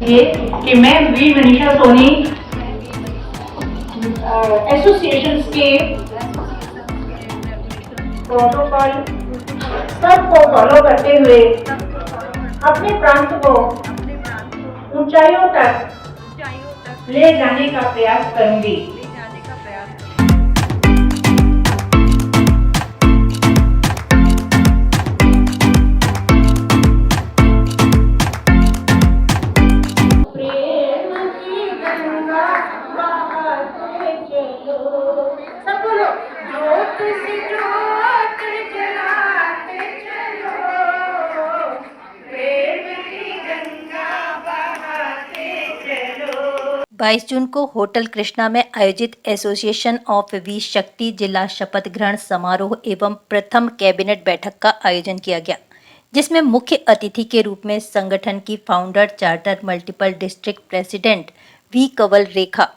ये कि मैं वी मनीषा सोनी एसोसिएशन के प्रोटोकॉल सबको फॉलो करते हुए अपने प्रांत को ऊंचाइयों तक ले जाने का प्रयास करूंगी। बाईस जून को होटल कृष्णा में आयोजित एसोसिएशन ऑफ वी शक्ति जिला शपथ ग्रहण समारोह एवं प्रथम कैबिनेट बैठक का आयोजन किया गया, जिसमें मुख्य अतिथि के रूप में संगठन की founder charter multiple district president V Kanwal Rekha,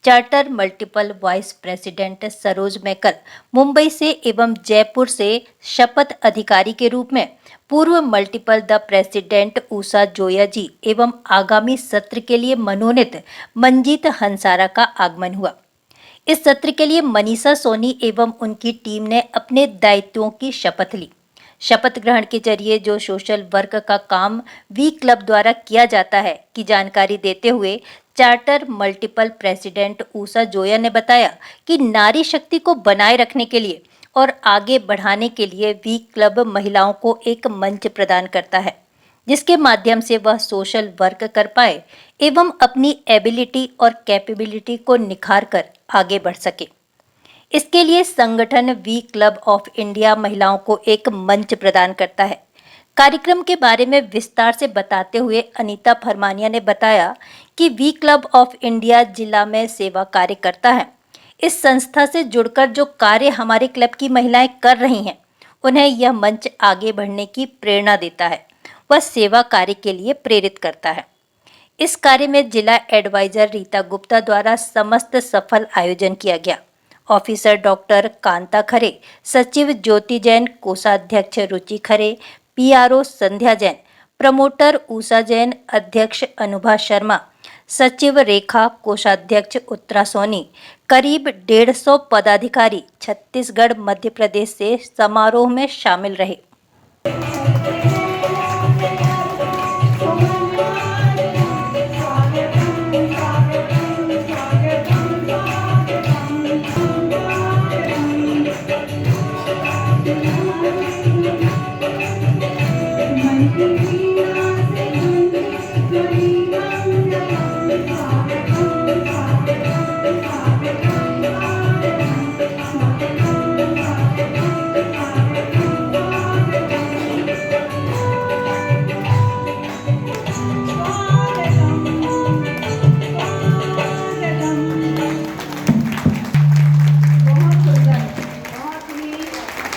charter multiple vice president Saroj मैकर मुंबई से एवं जयपुर से शपथ अधिकारी के रूप में पूर्व multiple the president Usha Zoya जी एवं आगामी सत्र के लिए मनोनीत मंजीत हंसारा का आगमन हुआ। इस सत्र के लिए मनीषा सोनी एवं उनकी टीम ने अपने दायित्वों की शपथ ली। शपथ ग्रहण के जरिए जो सोशल वर्क का काम वी क्लब द्वारा किया जाता है की जानकारी देते हुए charter multiple president Usha Zoya ने बताया कि नारी शक्ति को बनाए रखने के लिए और आगे बढ़ाने के लिए वी क्लब महिलाओं को एक मंच प्रदान करता है, जिसके माध्यम से वह सोशल वर्क कर पाए एवं अपनी एबिलिटी और कैपेबिलिटी को निखार कर आगे बढ़ सके। इसके लिए संगठन वी क्लब ऑफ इंडिया महिलाओं को एक मंच प्रदान करता है। कार्यक्रम के बारे में विस्तार से बताते हुए अनीता फरमानिया ने बताया कि वी क्लब ऑफ इंडिया जिला में सेवा कार्य करता है। इस संस्था से जुड़कर जो कार्य हमारे क्लब की महिलाएं कर रही हैं, उन्हें यह मंच आगे बढ़ने की प्रेरणा देता है, वह सेवा कार्य के लिए प्रेरित करता है। इस कार्य में जिला एडवाइजर रीता गुप्ता द्वारा समस्त सफल आयोजन किया गया। ऑफिसर डॉक्टर कांता खरे, सचिव ज्योति जैन, कोषाध्यक्ष रुचि खरे, पीआरओ संध्या जैन, प्रमोटर उषा जैन, अध्यक्ष अनुभा शर्मा, सचिव रेखा, कोषाध्यक्ष उत्तरा सोनी, करीब 150 पदाधिकारी छत्तीसगढ़ मध्य प्रदेश से समारोह में शामिल रहे।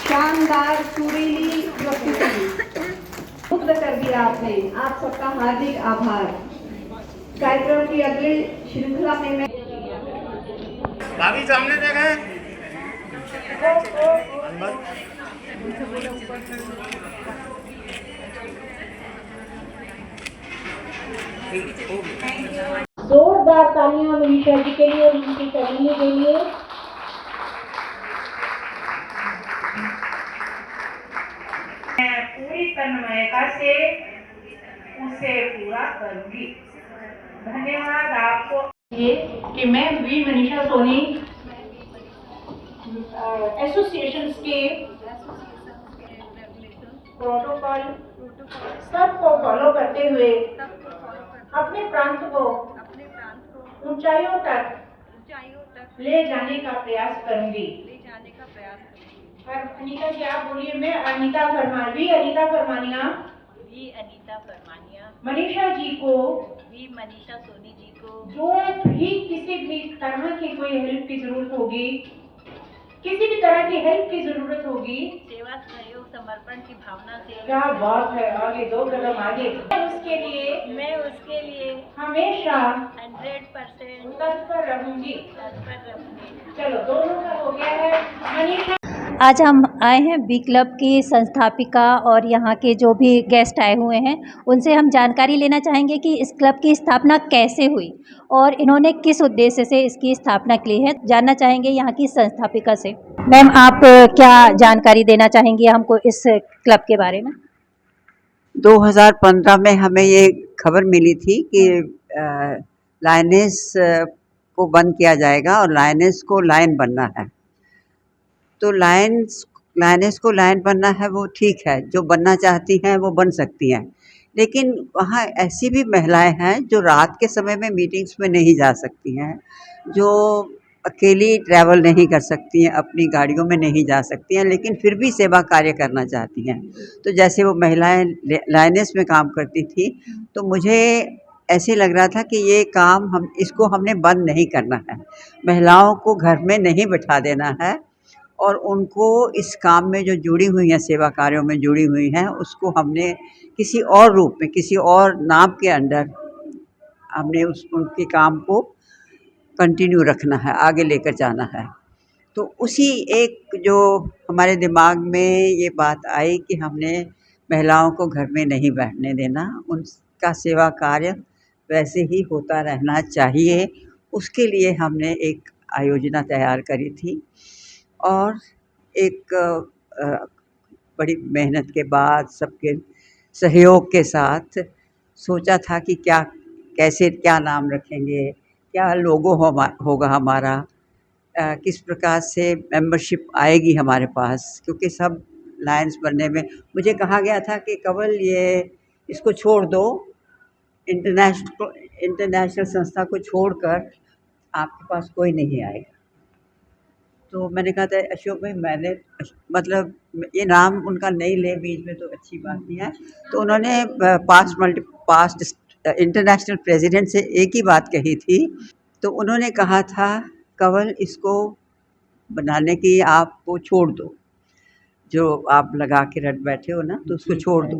शानदार सुरीली प्रस्तुति मुक्त कर दिया आपने। आप सबका हार्दिक आभार। कार्यक्रम की अगली श्रृंखला में मैं भाभी सामने देखें। जोरदार तालियां मनीषा जी के लिए और उनकी फैमिली के लिए। मैं पूरी तन्मयता से उसे पूरा करूंगी। धन्यवाद आपको। ये कि मैं वी मनीषा सोनी एसोसिएशन के प्रोटोकॉल सबको फॉलो करते हुए अपने प्रांत को ऊंचाइयों तक ले जाने का प्रयास करूंगी। अनीता जी आप बोलिए। मैं अनीता फरमानिया मनीषा जी को मनीषा सोनी जी को जो भी किसी भी तरह की कोई हेल्प की जरूरत होगी, किसी भी तरह की हेल्प की जरूरत होगी, सेवा सहयोग समर्पण की भावना से क्या बात है, आगे 2 कदम आगे। मैं उसके लिए हमेशा 100% तत्पर रहूंगी। तत्पर रहूंगी। चलो दोनों का हो गया है। मनीषा आज हम आए हैं वी क्लब की संस्थापिका और यहाँ के जो भी गेस्ट आए हुए हैं उनसे हम जानकारी लेना चाहेंगे कि इस क्लब की स्थापना कैसे हुई और इन्होंने किस उद्देश्य से इसकी स्थापना की है। जानना चाहेंगे यहाँ की संस्थापिका से। मैम, आप क्या जानकारी देना चाहेंगी हमको इस क्लब के बारे में? 2015 में हमें ये खबर मिली थी कि लायनेस को बंद किया जाएगा और लायनेस को लायन बनना है। तो लायनेस को लायन बनना है वो ठीक है, जो बनना चाहती हैं वो बन सकती हैं, लेकिन वहाँ ऐसी भी महिलाएं हैं जो रात के समय में मीटिंग्स में नहीं जा सकती हैं, जो अकेली ट्रैवल नहीं कर सकती हैं, अपनी गाड़ियों में नहीं जा सकती हैं, लेकिन फिर भी सेवा कार्य करना चाहती हैं। तो जैसे वो महिलाएं लायनेस में काम करती थी, तो मुझे ऐसे लग रहा था कि ये काम इसको हमने बंद नहीं करना है, महिलाओं को घर में नहीं बिठा देना है और उनको इस काम में जो जुड़ी हुई हैं, सेवा कार्यों में जुड़ी हुई हैं, उसको हमने किसी और रूप में, किसी और नाम के अंडर हमने उनके काम को कंटिन्यू रखना है, आगे लेकर जाना है। तो उसी एक जो हमारे दिमाग में ये बात आई कि हमने महिलाओं को घर में नहीं बैठने देना, उनका सेवा कार्य वैसे ही होता रहना चाहिए। उसके लिए हमने एक आयोजना तैयार करी थी और एक बड़ी मेहनत के बाद सबके सहयोग के साथ सोचा था कि क्या नाम रखेंगे, क्या लोगो होगा हमारा, किस प्रकार से मेंबरशिप आएगी हमारे पास, क्योंकि सब लायंस बनने में मुझे कहा गया था कि कंवल इसको छोड़ दो, इंटरनेशनल संस्था को छोड़कर आपके पास कोई नहीं आएगा। तो मैंने कहा था अशोक भाई, मैंने मतलब ये नाम उनका नहीं ले बीच में तो अच्छी बात नहीं है। तो उन्होंने पास्ट इंटरनेशनल प्रेसिडेंट से एक ही बात कही थी। तो उन्होंने कहा था कंवल इसको बनाने की आपको छोड़ दो, जो आप लगा के रट बैठे हो ना, तो उसको छोड़ दो।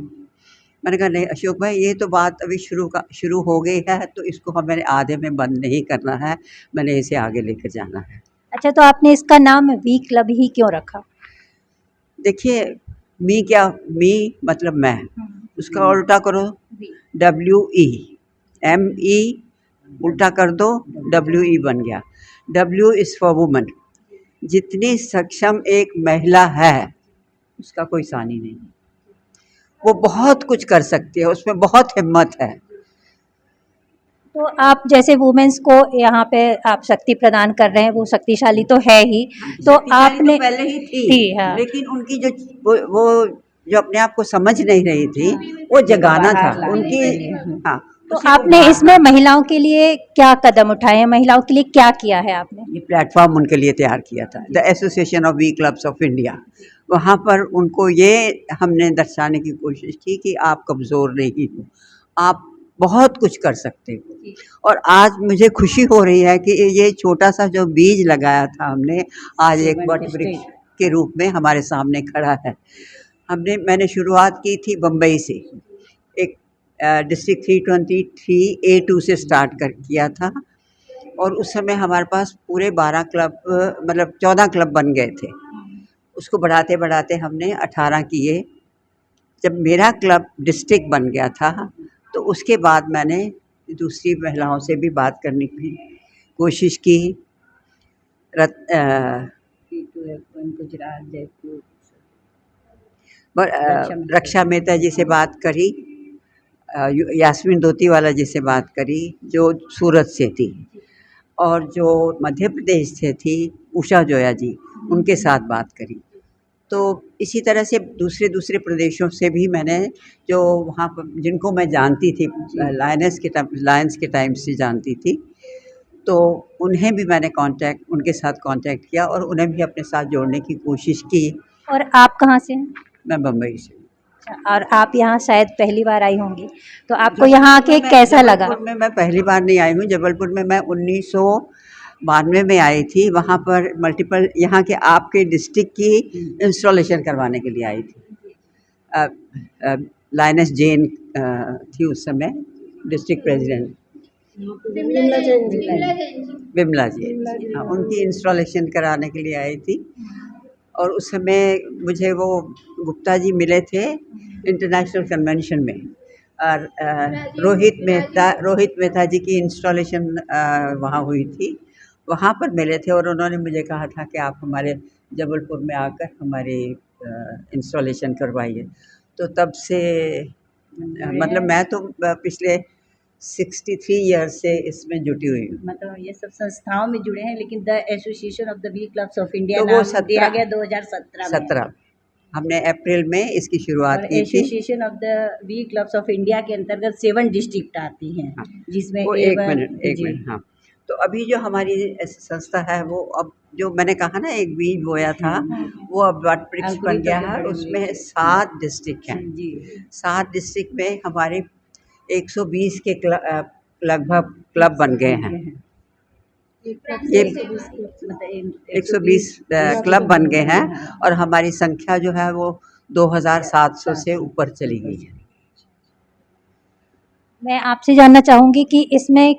मैंने कहा नहीं अशोक भाई, ये तो बात अभी शुरू हो गई है, तो इसको हमें आधे में बंद नहीं करना है, मैंने इसे आगे लेकर जाना है। अच्छा, तो आपने इसका नाम वी क्लब ही क्यों रखा? देखिए, मी मतलब मैं, उसका उल्टा करो WE उल्टा कर दो, WE बन गया। W is for woman. जितनी सक्षम एक महिला है उसका कोई सानी नहीं, वो बहुत कुछ कर सकती है, उसमें बहुत हिम्मत है। तो आप जैसे वुमेन्स को यहाँ पे आप शक्ति प्रदान कर रहे हैं, वो शक्तिशाली तो है ही, तो आपने तो पहले ही थी, हाँ। लेकिन उनकी जो वो जो अपने आप को समझ नहीं रही थी, वो जगाना था उनकी। हाँ, तो आपने इसमें महिलाओं के लिए क्या कदम उठाए हैं, महिलाओं के लिए क्या किया है आपने? ये प्लेटफॉर्म उनके लिए तैयार किया था, the association of V clubs of India. वहाँ पर उनको ये हमने दर्शाने की कोशिश की कि आप कमज़ोर नहीं हो, आप बहुत कुछ कर सकते हो। और आज मुझे खुशी हो रही है कि ये छोटा सा जो बीज लगाया था हमने, आज एक वट वृक्ष के रूप में हमारे सामने खड़ा है। मैंने शुरुआत की थी बम्बई से, एक डिस्ट्रिक्ट 323A2 से स्टार्ट किया था, और उस समय हमारे पास पूरे 12 क्लब, मतलब 14 क्लब बन गए थे। उसको बढ़ाते बढ़ाते हमने 18 किए। जब मेरा क्लब डिस्ट्रिक्ट बन गया था, तो उसके बाद मैंने दूसरी महिलाओं से भी बात करने की कोशिश की। गुजरात, जयपुर, रक्षा मेहता जी से बात करी, यास्मीन धोतीवाला जी से बात करी जो सूरत से थी, और जो मध्य प्रदेश से थी उषा जोया जी, उनके साथ बात करी। तो इसी तरह से दूसरे प्रदेशों से भी मैंने, जो वहाँ पर जिनको मैं जानती थी, लायंस के टाइम से जानती थी, तो उन्हें भी मैंने उनके साथ कांटेक्ट किया और उन्हें भी अपने साथ जोड़ने की कोशिश की। और आप कहाँ से हैं? मैं बम्बई से। और आप यहाँ शायद पहली बार आई होंगी, तो आपको यहाँ आके कैसा लगा? जबलपुर में मैं पहली बार नहीं आई हूँ। जबलपुर में मैं 1992 में आई थी। वहाँ पर मल्टीपल यहाँ के आपके डिस्ट्रिक्ट की इंस्टॉलेशन करवाने के लिए आई थी। लायनेस जैन थी उस समय डिस्ट्रिक्ट प्रेसिडेंट, बिमला जी। हाँ, उनकी इंस्टॉलेशन कराने के लिए आई थी। और उस समय मुझे वो गुप्ता जी मिले थे इंटरनेशनल कन्वेंशन में, और रोहित मेहता जी की इंस्टॉलेशन वहाँ हुई थी, वहाँ पर मिले थे और उन्होंने मुझे कहा था कि आप हमारे जबलपुर में आकर हमारी इंस्टॉलेशन करवाइए। तो तब से मतलब मैं तो पिछले 63 ईयर्स से इसमें जुटी हुई हूँ। मतलब ये सब संस्थाओं में जुड़े हैं, लेकिन the association of the V clubs of India तो वो नाम दिया गया 2017 में। 17 हमने अप्रैल में इसकी शुरुआत की थी। Association of the V clubs of India के अंतर्गत 7 डिस्ट्रिक्ट आती हैं, हाँ, जिसमें वो एक मिनट हाँ। तो अभी जो हमारी संस्था है वो अब जो मैंने कहा ना एक बीज बोया था वो अब वट वृक्ष बन गया है। उसमें 7 डिस्ट्रिक्ट हैं जी। 7 डिस्ट्रिक्ट में हमारे 120 के लगभग क्लब बन गए हैं। ये 120 क्लब बन गए हैं और हमारी संख्या जो है वो 2700 से ऊपर चली गई है। मैं आपसे जानना चाहूँगी कि इसमें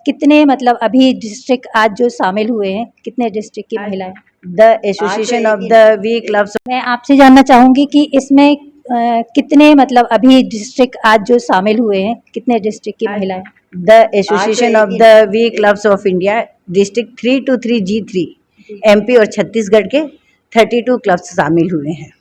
कितने मतलब अभी डिस्ट्रिक्ट आज जो शामिल हुए हैं, कितने डिस्ट्रिक्ट की महिलाएं? The association of the V clubs. मैं आपसे जानना चाहूँगी कि इसमें कितने मतलब अभी डिस्ट्रिक्ट आज जो शामिल हुए हैं, कितने डिस्ट्रिक्ट की महिलाएं? The association of the V clubs of India district 3 to 3 G3 MP और छत्तीसगढ़ के 32 क्लब्स शामिल हुए हैं।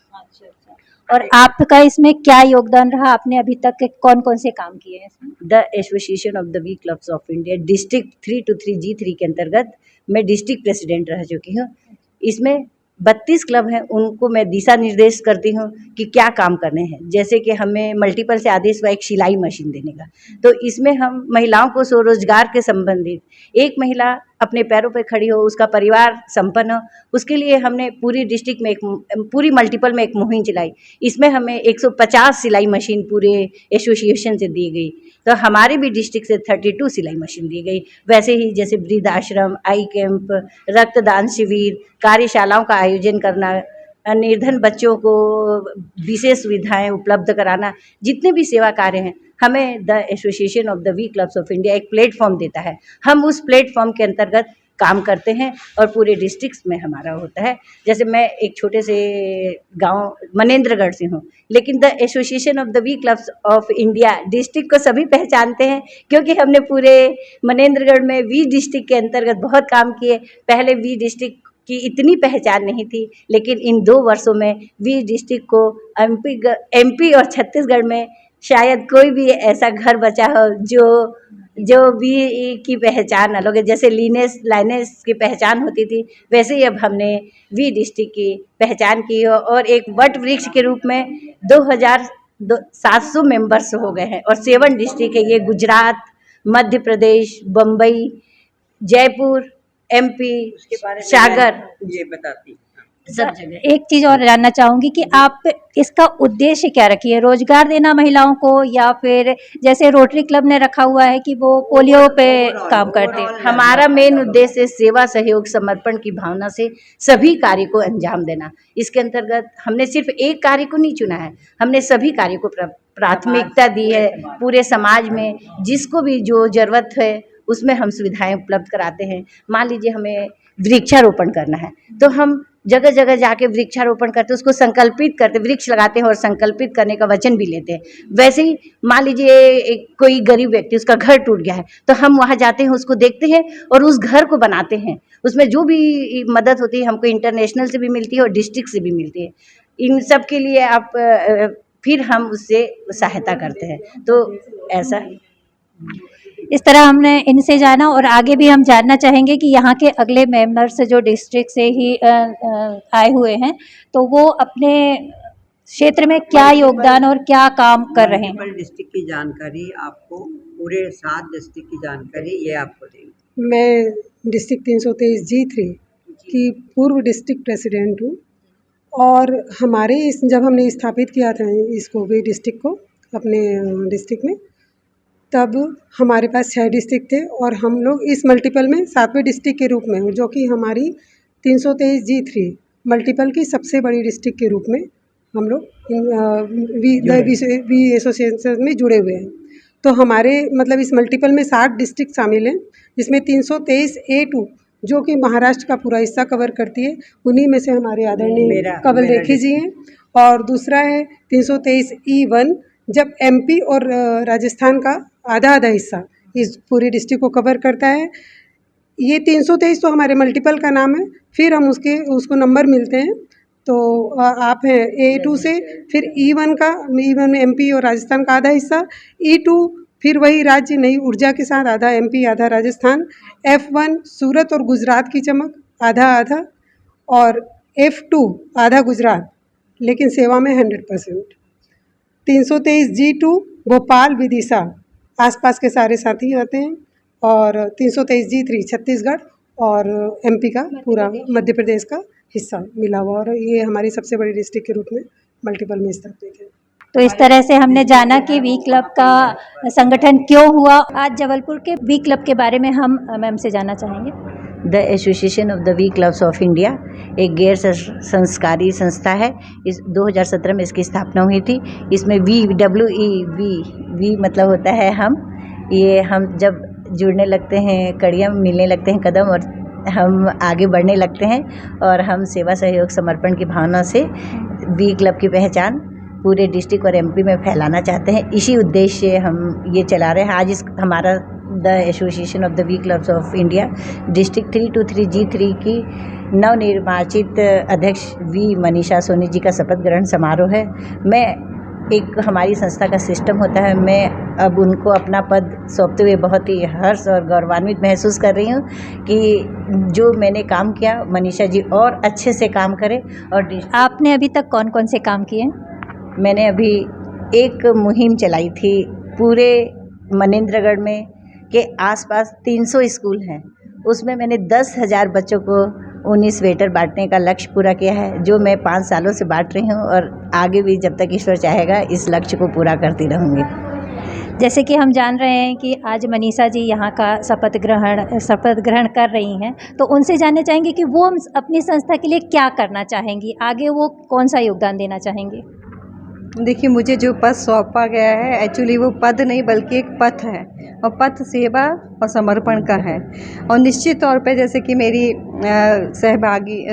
और आपका इसमें क्या योगदान रहा? आपने अभी तक कौन कौन से काम किए हैं इसमें? The association of the V clubs of India district 3 to 3 G3 के अंतर्गत मैं डिस्ट्रिक्ट प्रेसिडेंट रह चुकी हूँ। इसमें 32 क्लब हैं, उनको मैं दिशा निर्देश करती हूँ कि क्या काम करने हैं। जैसे कि हमें मल्टीपल से आदेश हुआ एक सिलाई मशीन देने का, तो इसमें हम महिलाओं को स्वरोजगार के संबंधित एक महिला अपने पैरों पर खड़ी हो, उसका परिवार संपन्न हो, उसके लिए हमने पूरी डिस्ट्रिक्ट में पूरी मल्टीपल में एक मुहिम चलाई। इसमें हमें 150 सिलाई मशीन पूरे एसोसिएशन से दी गई, तो हमारे भी डिस्ट्रिक्ट से 32 सिलाई मशीन दी गई। वैसे ही जैसे वृद्ध आश्रम, आई कैंप, रक्तदान शिविर, कार्यशालाओं का आयोजन करना, निर्धन बच्चों को विशेष सुविधाएं उपलब्ध कराना, जितने भी सेवा कार्य हैं, हमें the association of the V clubs of India एक प्लेटफॉर्म देता है। हम उस प्लेटफॉर्म के अंतर्गत काम करते हैं और पूरे डिस्ट्रिक्ट्स में हमारा होता है। जैसे मैं एक छोटे से गांव मनेंद्रगढ़ से हूँ, लेकिन the association of the V clubs of India district को सभी पहचानते हैं, क्योंकि हमने पूरे मनेंद्रगढ़ में वी डिस्ट्रिक्ट के अंतर्गत बहुत काम किए। पहले वी डिस्ट्रिक्ट की इतनी पहचान नहीं थी, लेकिन इन 2 वर्षों में वी डिस्ट्रिक्ट को MP और छत्तीसगढ़ में शायद कोई भी ऐसा घर बचा हो जो वी की पहचान अलग है। जैसे लाइनेस की पहचान होती थी, वैसे ही अब हमने वी डिस्ट्रिक्ट की पहचान की हो और एक वट वृक्ष के रूप में 2700 मेंबर्स हो गए हैं। और 7 डिस्ट्रिक्ट है ये, गुजरात, मध्य प्रदेश, बम्बई, जयपुर, MP, सागर, ये बताती सब जगह। एक चीज और जानना चाहूंगी कि आप इसका उद्देश्य क्या रखी है? रोजगार देना महिलाओं को, या फिर जैसे रोटरी क्लब ने रखा हुआ है कि वो पोलियो पे काम करते हैं? हमारा मेन उद्देश्य सेवा, सहयोग, समर्पण की भावना से सभी कार्य को अंजाम देना। इसके अंतर्गत हमने सिर्फ एक कार्य को नहीं चुना है, हमने सभी कार्य को प्राथमिकता दी है। पूरे समाज में जिसको भी जो जरूरत है उसमें हम सुविधाएं उपलब्ध कराते हैं। मान लीजिए हमें वृक्षारोपण करना है, तो हम जगह जगह जाके वृक्षारोपण करते हैं, उसको संकल्पित करते, वृक्ष लगाते हैं और संकल्पित करने का वचन भी लेते हैं। वैसे ही मान लीजिए कोई गरीब व्यक्ति, उसका घर टूट गया है, तो हम वहाँ जाते हैं, उसको देखते हैं और उस घर को बनाते हैं। उसमें जो भी मदद होती है हमको इंटरनेशनल से भी मिलती है और डिस्ट्रिक्ट से भी मिलती है। इन सब के लिए आप फिर हम उससे सहायता करते हैं। तो ऐसा इस तरह हमने इनसे जाना, और आगे भी हम जानना चाहेंगे कि यहाँ के अगले मेंबर्स जो डिस्ट्रिक्ट से ही आए हुए हैं, तो वो अपने क्षेत्र में क्या योगदान और क्या काम कर रहे हैं। डिस्ट्रिक्ट की जानकारी आपको, पूरे 7 डिस्ट्रिक्ट की जानकारी ये आपको देंगे। मैं डिस्ट्रिक्ट 323 G3 की पूर्व डिस्ट्रिक्ट प्रेसिडेंट हूँ, और हमारे जब हमने स्थापित किया था इसको भी डिस्ट्रिक्ट को अपने डिस्ट्रिक्ट में, तब हमारे पास 6 डिस्ट्रिक्ट थे और हम लोग इस मल्टीपल में 7वें डिस्ट्रिक्ट के रूप में, जो कि हमारी 323 G3 मल्टीपल की सबसे बड़ी डिस्ट्रिक्ट के रूप में हम लोग वी एसोसिएशन में जुड़े हुए हैं। तो हमारे मतलब इस मल्टीपल में 7 डिस्ट्रिक्ट शामिल हैं, जिसमें 323A2 जो कि महाराष्ट्र का पूरा हिस्सा कवर करती है। उन्हीं में से हमारे आदरणीय कंवल रेखी जी हैं। और दूसरा है 323E1, जब एमपी और राजस्थान का आधा आधा हिस्सा इस पूरी डिस्ट्रिक्ट को कवर करता है। ये 323 तो हमारे मल्टीपल का नाम है, फिर हम उसको नंबर मिलते हैं। तो आप हैं A2 से, फिर E1 में एमपी और राजस्थान का आधा हिस्सा, E2 फिर वही राज्य नई ऊर्जा के साथ, आधा एमपी आधा राजस्थान, F1 सूरत और गुजरात की चमक आधा आधा, और F2 आधा गुजरात लेकिन सेवा में 100%। 323G2 भोपाल विदिशा आसपास के सारे साथी आते हैं, और 323G3 छत्तीसगढ़ और एमपी का पूरा मध्य प्रदेश का हिस्सा मिला हुआ, और ये हमारी सबसे बड़ी डिस्ट्रिक्ट के रूप में मल्टीपल में स्थापित है। तो इस तरह से हमने जाना कि वी क्लब का संगठन क्यों हुआ। आज जबलपुर के वी क्लब के बारे में हम मैम से जानना चाहेंगे। The association of the V clubs of India एक गैर संस्कारी संस्था है। इस 2017 में इसकी स्थापना हुई थी। इसमें वी मतलब होता है हम। ये हम जब जुड़ने लगते हैं, कड़ियाँ मिलने लगते हैं कदम, और हम आगे बढ़ने लगते हैं, और हम सेवा सहयोग समर्पण की भावना से वी क्लब की पहचान पूरे डिस्ट्रिक्ट और एमपी में फैलाना चाहते हैं। इसी उद्देश्य से हम ये चला रहे हैं। आज हमारा the association of the V clubs of India district 323G3 की नवनिर्वाचित अध्यक्ष वी मनीषा सोनी जी का शपथ ग्रहण समारोह है। हमारी संस्था का सिस्टम होता है, मैं अब उनको अपना पद सौंपते हुए बहुत ही हर्ष और गौरवान्वित महसूस कर रही हूँ कि जो मैंने काम किया, मनीषा जी और अच्छे से काम करें। और आपने अभी तक कौन कौन से काम किए? मैंने अभी एक मुहिम चलाई थी पूरे मनेंद्रगढ़ में के आसपास 300 स्कूल हैं, उसमें मैंने 10,000 बच्चों को 19 स्वेटर बांटने का लक्ष्य पूरा किया है, जो मैं 5 सालों से बांट रही हूँ, और आगे भी जब तक ईश्वर चाहेगा इस लक्ष्य को पूरा करती रहूँगी। जैसे कि हम जान रहे हैं कि आज मनीषा जी यहाँ का शपथ ग्रहण कर रही हैं, तो उनसे जानना चाहेंगे कि वो अपनी संस्था के लिए क्या करना चाहेंगी, आगे वो कौन सा योगदान देना चाहेंगी? देखिए, मुझे जो पद सौंपा गया है, एक्चुअली वो पद नहीं बल्कि एक पथ है, और पथ सेवा और समर्पण का है। और निश्चित तौर पे जैसे कि मेरी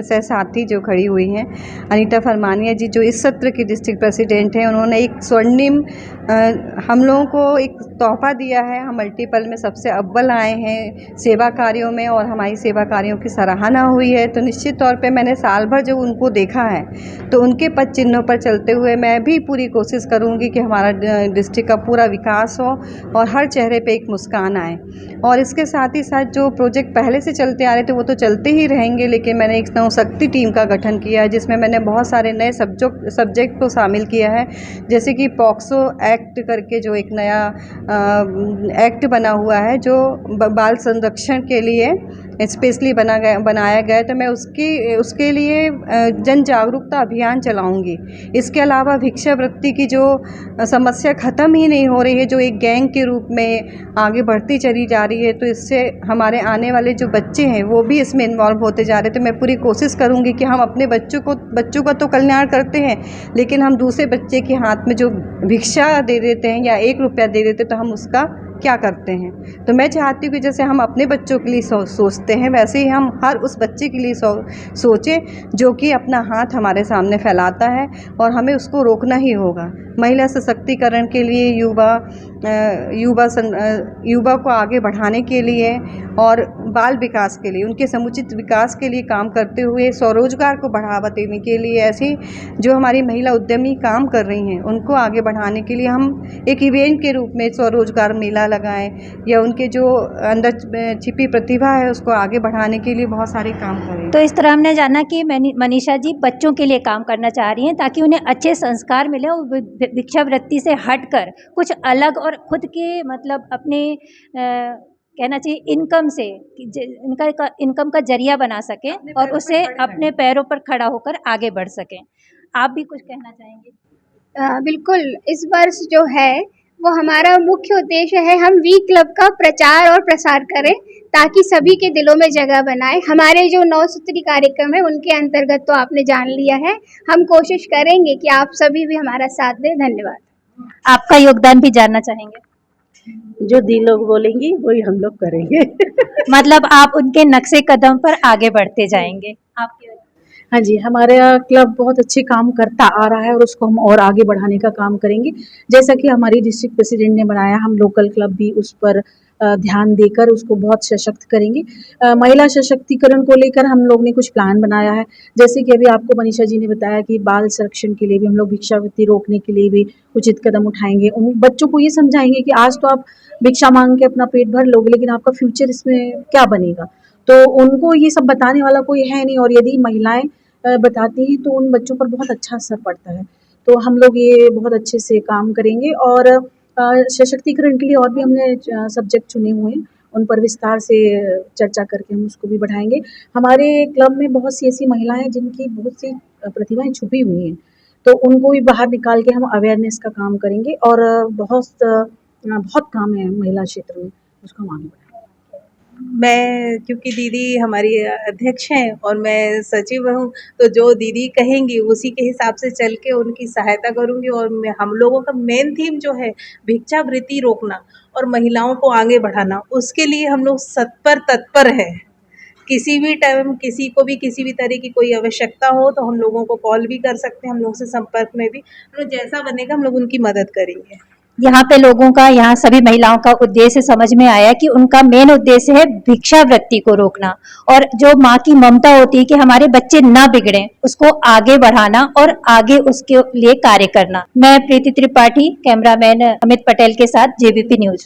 सहसाथी जो खड़ी हुई हैं, अनीता फरमानिया जी, जो इस सत्र की डिस्ट्रिक्ट प्रेसिडेंट हैं, उन्होंने एक स्वर्णिम हम लोगों को एक तोहफा दिया है। हम मल्टीपल में सबसे अव्वल आए हैं सेवा कार्यों में, और हमारी सेवा कार्यों की सराहना हुई है। तो निश्चित तौर पे मैंने साल भर जब उनको देखा है, तो उनके पद चिन्हों पर चलते हुए मैं भी पूरी कोशिश करूंगी कि हमारा डिस्ट्रिक्ट का पूरा विकास हो और हर चेहरे पे एक मुस्कान आए। और इसके साथ ही साथ जो प्रोजेक्ट पहले से चलते आ रहे थे वो तो चलते ही रहेंगे, लेकिन मैंने एक नवशक्ति टीम का गठन किया है, जिसमें मैंने बहुत सारे नए सब्जेक्ट को शामिल किया है। जैसे कि पॉक्सो एक्ट करके जो एक नया एक्ट बना हुआ है, जो बाल संरक्षण के लिए स्पेशली बनाया गया है, तो मैं उसके लिए जन जागरूकता अभियान चलाऊंगी। इसके अलावा भिक्षावृत्ति की जो समस्या ख़त्म ही नहीं हो रही है, जो एक गैंग के रूप में आगे बढ़ती चली जा रही है, तो इससे हमारे आने वाले जो बच्चे हैं वो भी इसमें इन्वॉल्व होते जा रहे हैं। तो मैं पूरी कोशिश करूंगी कि हम अपने बच्चों का तो कल्याण करते हैं, लेकिन हम दूसरे बच्चे के हाथ में जो भिक्षा दे देते हैं या 1 रुपया दे देते हैं, तो हम उसका क्या करते हैं। तो मैं चाहती हूँ कि जैसे हम अपने बच्चों के लिए सोचते हैं, वैसे ही हम हर उस बच्चे के लिए सोचें जो कि अपना हाथ हमारे सामने फैलाता है, और हमें उसको रोकना ही होगा। महिला सशक्तिकरण के लिए, युवा को आगे बढ़ाने के लिए और बाल विकास के लिए, उनके समुचित विकास के लिए काम करते हुए, स्वरोजगार को बढ़ावा देने के लिए, ऐसी जो हमारी महिला उद्यमी काम कर रही हैं उनको आगे बढ़ाने के लिए हम एक इवेंट के रूप में स्वरोजगार मेला लगाएं, या उनके जो अंदर छिपी प्रतिभा है उसको आगे बढ़ाने के लिए बहुत सारे काम करें। तो इस तरह हमने जाना कि मनीषा जी बच्चों के लिए काम करना चाह रही हैं, ताकि उन्हें अच्छे संस्कार मिले और भिक्षावृत्ति से हटकर कुछ अलग और खुद के मतलब अपने कहना चाहिए इनकम से इनकम का जरिया बना सकें, और उससे अपने पैरों पर खड़ा होकर आगे बढ़ सकें। आप भी कुछ कहना चाहेंगे? बिल्कुल, इस वर्ष जो है वो हमारा मुख्य उद्देश्य है, हम वी क्लब का प्रचार और प्रसार करें ताकि सभी के दिलों में जगह बनाए। हमारे जो 9 सूत्री कार्यक्रम है उनके अंतर्गत तो आपने जान लिया है, हम कोशिश करेंगे कि आप सभी भी हमारा साथ दें। धन्यवाद। आपका योगदान भी जानना चाहेंगे? जो दी लोग बोलेंगी वही हम लोग करेंगे। मतलब आप उनके नक्शे कदम पर आगे बढ़ते जाएंगे। आपके हाँ जी, हमारा क्लब बहुत अच्छे काम करता आ रहा है और उसको हम और आगे बढ़ाने का काम करेंगे। जैसा कि हमारी डिस्ट्रिक्ट प्रेसिडेंट ने बनाया, हम लोकल क्लब भी उस पर ध्यान देकर उसको बहुत सशक्त करेंगे। महिला सशक्तिकरण को लेकर हम लोग ने कुछ प्लान बनाया है। जैसे कि अभी आपको मनीषा जी ने बताया कि बाल संरक्षण के लिए भी हम लोग भिक्षावृत्ति रोकने के लिए भी उचित कदम उठाएँगे। उन बच्चों को ये समझाएँगे कि आज तो आप भिक्षा माँग के अपना पेट भर लोगे, लेकिन आपका फ्यूचर इसमें क्या बनेगा? तो उनको ये सब बताने वाला कोई है नहीं, और यदि महिलाएँ बताती हैं तो उन बच्चों पर बहुत अच्छा असर पड़ता है। तो हम लोग ये बहुत अच्छे से काम करेंगे, और सशक्तिकरण के लिए और भी हमने सब्जेक्ट चुने हुए हैं, उन पर विस्तार से चर्चा करके हम उसको भी बढ़ाएँगे। हमारे क्लब में बहुत सी ऐसी महिलाएँ हैं जिनकी बहुत सी प्रतिभाएँ छुपी हुई हैं, तो उनको भी बाहर निकाल के हम अवेयरनेस का काम करेंगे, और बहुत काम है महिला क्षेत्र में, उसको हम आगे बढ़ाएँगे। मैं, क्योंकि दीदी हमारी अध्यक्ष हैं और मैं सचिव हूँ, तो जो दीदी कहेंगी उसी के हिसाब से चल के उनकी सहायता करूँगी। और हम लोगों का मेन थीम जो है भिक्षावृत्ति रोकना और महिलाओं को आगे बढ़ाना, उसके लिए हम लोग सत्पर तत्पर हैं। किसी भी टाइम किसी को भी किसी भी तरह की कोई आवश्यकता हो तो हम लोगों को कॉल भी कर सकते हैं, हम लोग से संपर्क में भी, तो जैसा बनेगा हम लोग उनकी मदद करेंगे। यहाँ पे लोगों का, यहाँ सभी महिलाओं का उद्देश्य समझ में आया कि उनका मेन उद्देश्य है भिक्षावृत्ति को रोकना, और जो माँ की ममता होती है कि हमारे बच्चे ना बिगड़े, उसको आगे बढ़ाना और आगे उसके लिए कार्य करना। मैं प्रीति त्रिपाठी, कैमरामैन अमित पटेल के साथ, जेवीपी न्यूज।